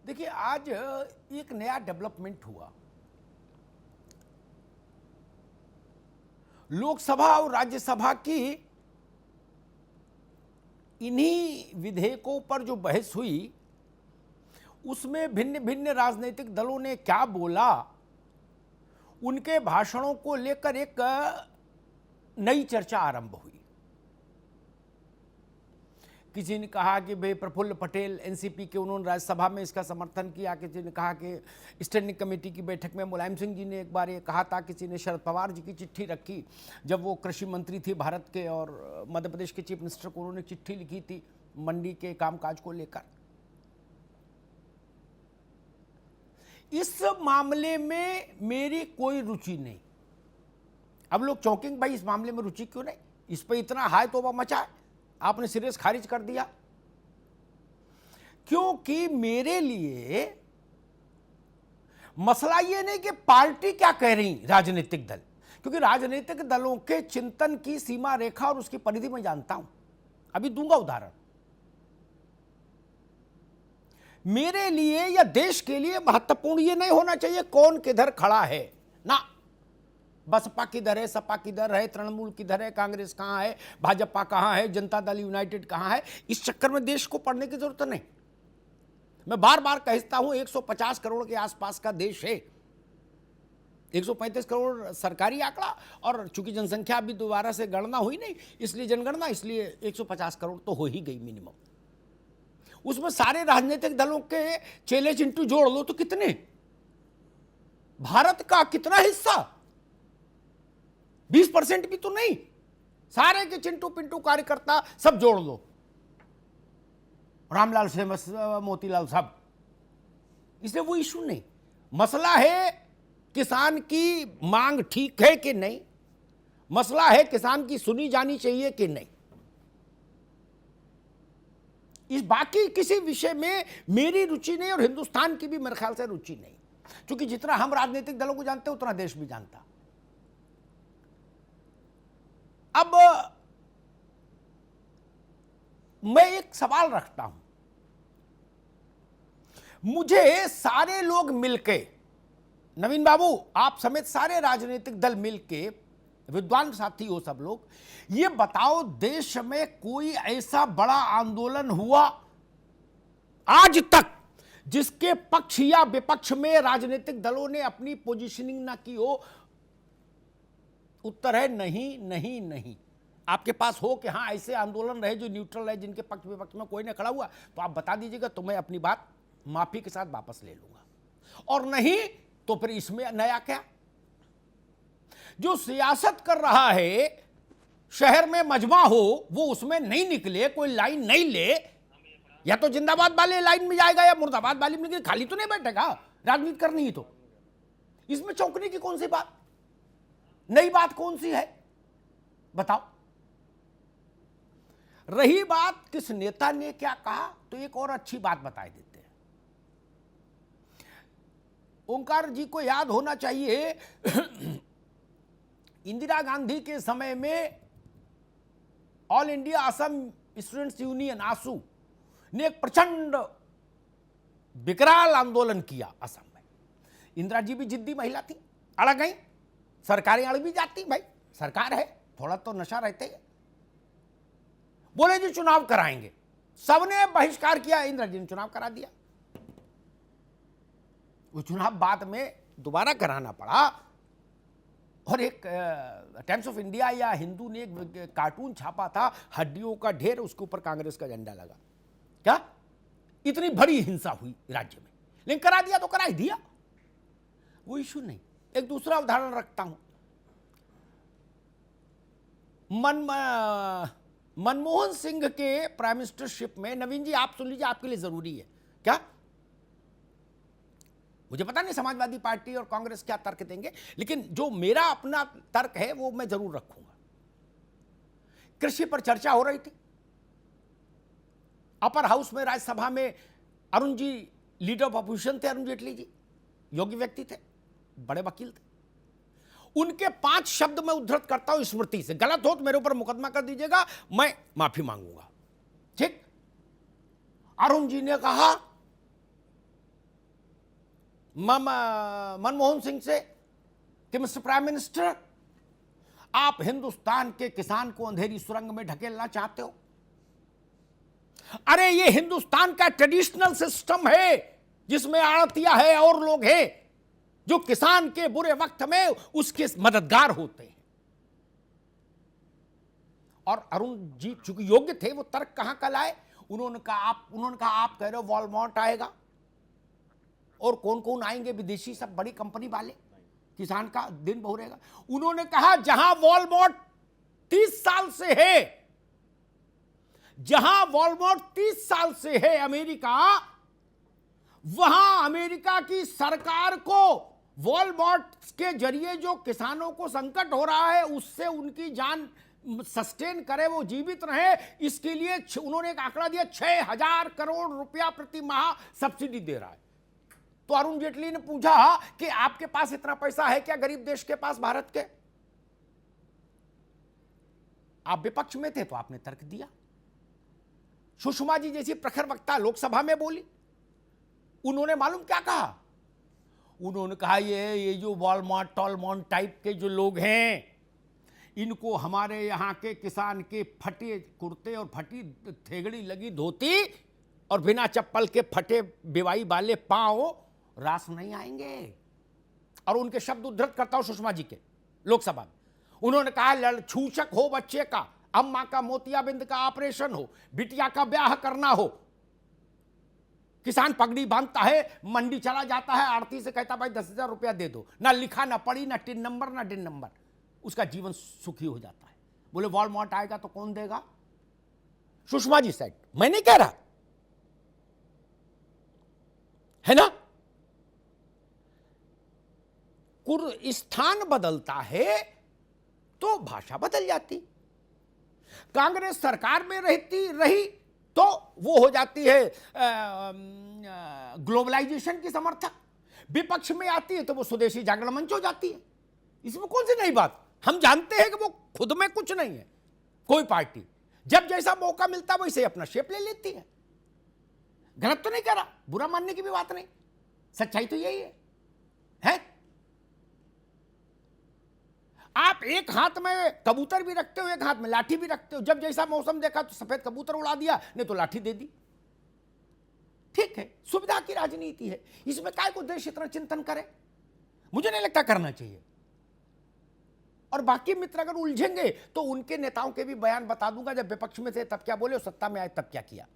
देखिए, आज एक नया डेवलपमेंट हुआ। लोकसभा और राज्यसभा की इन्हीं विधेयकों पर जो बहस हुई, उसमें भिन्न भिन्न राजनीतिक दलों ने क्या बोला, उनके भाषणों को लेकर एक नई चर्चा आरंभ हुई। किसी ने कहा कि भाई प्रफुल्ल पटेल एनसीपी के, उन्होंने राज्यसभा में इसका समर्थन किया। किसी ने कहा कि स्टैंडिंग कमेटी की बैठक में मुलायम सिंह जी ने एक बार ये कहा था। किसी ने शरद पवार जी की चिट्ठी रखी जब वो कृषि मंत्री थी भारत के, और मध्य प्रदेश के चीफ मिनिस्टर को उन्होंने चिट्ठी लिखी थी मंडी के कामकाज को लेकर। इस मामले में मेरी कोई रुचि नहीं। अब लोग चौंकेंगे, भाई इस मामले में रुचि क्यों नहीं, इस पर इतना हाय तौबा मचा है, आपने सीरियस खारिज कर दिया। क्योंकि मेरे लिए मसला यह नहीं कि पार्टी क्या कह रही, राजनीतिक दल, क्योंकि राजनीतिक दलों के चिंतन की सीमा रेखा और उसकी परिधि मैं जानता हूं। अभी दूंगा उदाहरण। मेरे लिए या देश के लिए महत्वपूर्ण यह नहीं होना चाहिए कौन किधर खड़ा है ना। बसपा किधर है, सपा किधर है, तृणमूल किधर है, कांग्रेस कहां है, भाजपा कहां है, जनता दल यूनाइटेड कहां है, इस चक्कर में देश को पढ़ने की जरूरत नहीं। मैं बार बार कहता हूं 150 करोड़ के आसपास का देश है। 135 करोड़ सरकारी आंकड़ा, और चूंकि जनसंख्या अभी दोबारा से गणना हुई नहीं, इसलिए जनगणना, इसलिए 150 करोड़ तो हो ही गई मिनिमम। उसमें सारे राजनीतिक दलों के चेले चिंटू जोड़ लो तो कितने, भारत का कितना हिस्सा, 20% भी तो नहीं, सारे के चिंटू पिंटू कार्यकर्ता सब जोड़ लो, रामलाल से मोतीलाल सब। इसलिए वो इशू नहीं। मसला है किसान की मांग ठीक है कि नहीं, मसला है किसान की सुनी जानी चाहिए कि नहीं। इस बाकी किसी विषय में मेरी रुचि नहीं, और हिंदुस्तान की भी मेरे ख्याल से रुचि नहीं, क्योंकि जितना हम राजनीतिक दलों को जानते हैं उतना देश भी जानता। अब मैं एक सवाल रखता हूं, मुझे सारे लोग मिलके, नवीन बाबू आप समेत सारे राजनीतिक दल मिलके, विद्वान साथी हो सब लोग, ये बताओ देश में कोई ऐसा बड़ा आंदोलन हुआ आज तक जिसके पक्ष या विपक्ष में राजनीतिक दलों ने अपनी पोजीशनिंग ना की हो? उत्तर है नहीं नहीं नहीं। आपके पास हो कि हां ऐसे आंदोलन रहे जो न्यूट्रल है, जिनके पक्ष विपक्ष में कोई नहीं खड़ा हुआ, तो आप बता दीजिएगा, तो मैं अपनी बात माफी के साथ वापस ले लूंगा। और नहीं तो फिर इसमें नया क्या? जो सियासत कर रहा है, शहर में मजमा हो, वो उसमें नहीं निकले, कोई लाइन नहीं ले, या तो जिंदाबाद वाले लाइन में जाएगा या मुर्दाबाद वाली में, खाली तो नहीं बैठेगा। राजनीति करनी ही तो इसमें चौंकने की कौन सी बात, नई बात कौन सी है बताओ। रही बात किस नेता ने क्या कहा, तो एक और अच्छी बात बता देते हैं। ओंकार जी को याद होना चाहिए इंदिरा गांधी के समय में all India Assam students union AASU ने एक प्रचंड विकराल आंदोलन किया असम में। इंदिरा जी भी जिद्दी महिला थी, अड़ गई, सरकारें अड़ भी जाती, भाई सरकार है, थोड़ा तो नशा रहते हैं। बोले जी चुनाव कराएंगे, सबने बहिष्कार किया, इंदिरा जी ने चुनाव करा दिया। वो चुनाव बाद में दोबारा कराना पड़ा, और एक टाइम्स ऑफ इंडिया या हिंदू ने एक कार्टून छापा था, हड्डियों का ढेर, उसके ऊपर कांग्रेस का झंडा लगा। क्या इतनी बड़ी हिंसा हुई राज्य में, लेकिन करा दिया तो करा ही दिया, वो इशू नहीं। एक दूसरा उदाहरण रखता हूं, मनमोहन सिंह के प्राइम मिनिस्टरशिप में, नवीन जी आप सुन लीजिए, आपके लिए जरूरी है क्या, मुझे पता नहीं समाजवादी पार्टी और कांग्रेस क्या तर्क देंगे, लेकिन जो मेरा अपना तर्क है वो मैं जरूर रखूंगा। कृषि पर चर्चा हो रही थी, अपर हाउस में, राज्यसभा में Arun ji leader of opposition थे, अरुण जेटली जी योग्य व्यक्ति थे, बड़े वकील थे। उनके 5 शब्द मैं उद्धृत करता हूं स्मृति से, गलत हो तो मेरे ऊपर मुकदमा कर दीजिएगा, मैं माफी मांगूंगा, ठीक। अरुण जी ने कहा मनमोहन सिंह से कि मिस्टर प्राइम मिनिस्टर, आप हिंदुस्तान के किसान को अंधेरी सुरंग में ढकेलना चाहते हो। अरे ये हिंदुस्तान का ट्रेडिशनल सिस्टम है जिसमें आड़तिया है और लोग हैं जो किसान के बुरे वक्त में उसके मददगार होते हैं। और अरुण जी चूंकि योग्य थे, वो तर्क कहां का लाए। उन्होंने कहा आप कह रहे हो वॉलमार्ट आएगा और कौन कौन आएंगे, विदेशी सब बड़ी कंपनी वाले, किसान का दिन बहुरेगा। उन्होंने कहा जहां वॉलमार्ट 30 साल से है, जहां वॉलमार्ट 30 साल से है अमेरिका, वहां अमेरिका की सरकार को वॉलमार्ट के जरिए जो किसानों को संकट हो रहा है उससे उनकी जान सस्टेन करे, वो जीवित रहे, इसके लिए उन्होंने एक आंकड़ा दिया 6,000 करोड़ रुपया प्रति माह सब्सिडी दे रहा है। तो अरुण जेटली ने पूछा कि आपके पास इतना पैसा है क्या गरीब देश के पास, भारत के? आप विपक्ष में थे तो आपने तर्क दिया। सुषमा जी जैसी प्रखर वक्ता लोकसभा में बोली, उन्होंने मालूम क्या कहा? उन्होंने कहा ये जो वॉलमार्ट टॉलमार्ट टाइप के जो लोग हैं, इनको हमारे यहाँ के किसान के फटे कुर्ते और फटी थेगड़ी लगी धोती और बिना चप्पल के फटे बेवाई वाले पांव रास नहीं आएंगे। और उनके शब्द उद्धृत करता हूं सुषमा जी के लोकसभा में। उन्होंने कहा छूछक हो बच्चे का, अम्मा का मोतियाबिंद का ऑपरेशन हो, बिटिया का ब्याह करना हो, किसान पगड़ी बांधता है, मंडी चला जाता है, आड़ती से कहता भाई 10,000 रुपया दे दो, ना लिखा ना पढ़ी, ना टिन नंबर ना डिन नंबर, उसका जीवन सुखी हो जाता है। बोले वॉलमार्ट आएगा तो कौन देगा? सुषमा जी साइड, मैं नहीं कह रहा है ना। स्थान बदलता है तो भाषा बदल जाती। कांग्रेस सरकार में रही तो वो हो जाती है ग्लोबलाइजेशन की समर्थक, विपक्ष में आती है तो वो स्वदेशी जागरण मंच हो जाती है। इसमें कौन सी नई बात? हम जानते हैं कि वो खुद में कुछ नहीं है। कोई पार्टी जब जैसा मौका मिलता वैसे अपना शेप ले लेती है। गलत तो नहीं कह रहा, बुरा मानने की भी बात नहीं, सच्चाई तो यही है? आप एक हाथ में कबूतर भी रखते हो, एक हाथ में लाठी भी रखते हो। जब जैसा मौसम देखा तो सफेद कबूतर उड़ा दिया, नहीं तो लाठी दे दी। ठीक है, सुविधा की राजनीति है, इसमें काय को देश इतना चिंतन करे? मुझे नहीं लगता करना चाहिए। और बाकी मित्र अगर उलझेंगे तो उनके नेताओं के भी बयान बता दूंगा, जब विपक्ष में थे तब क्या बोले, सत्ता में आए तब क्या किया।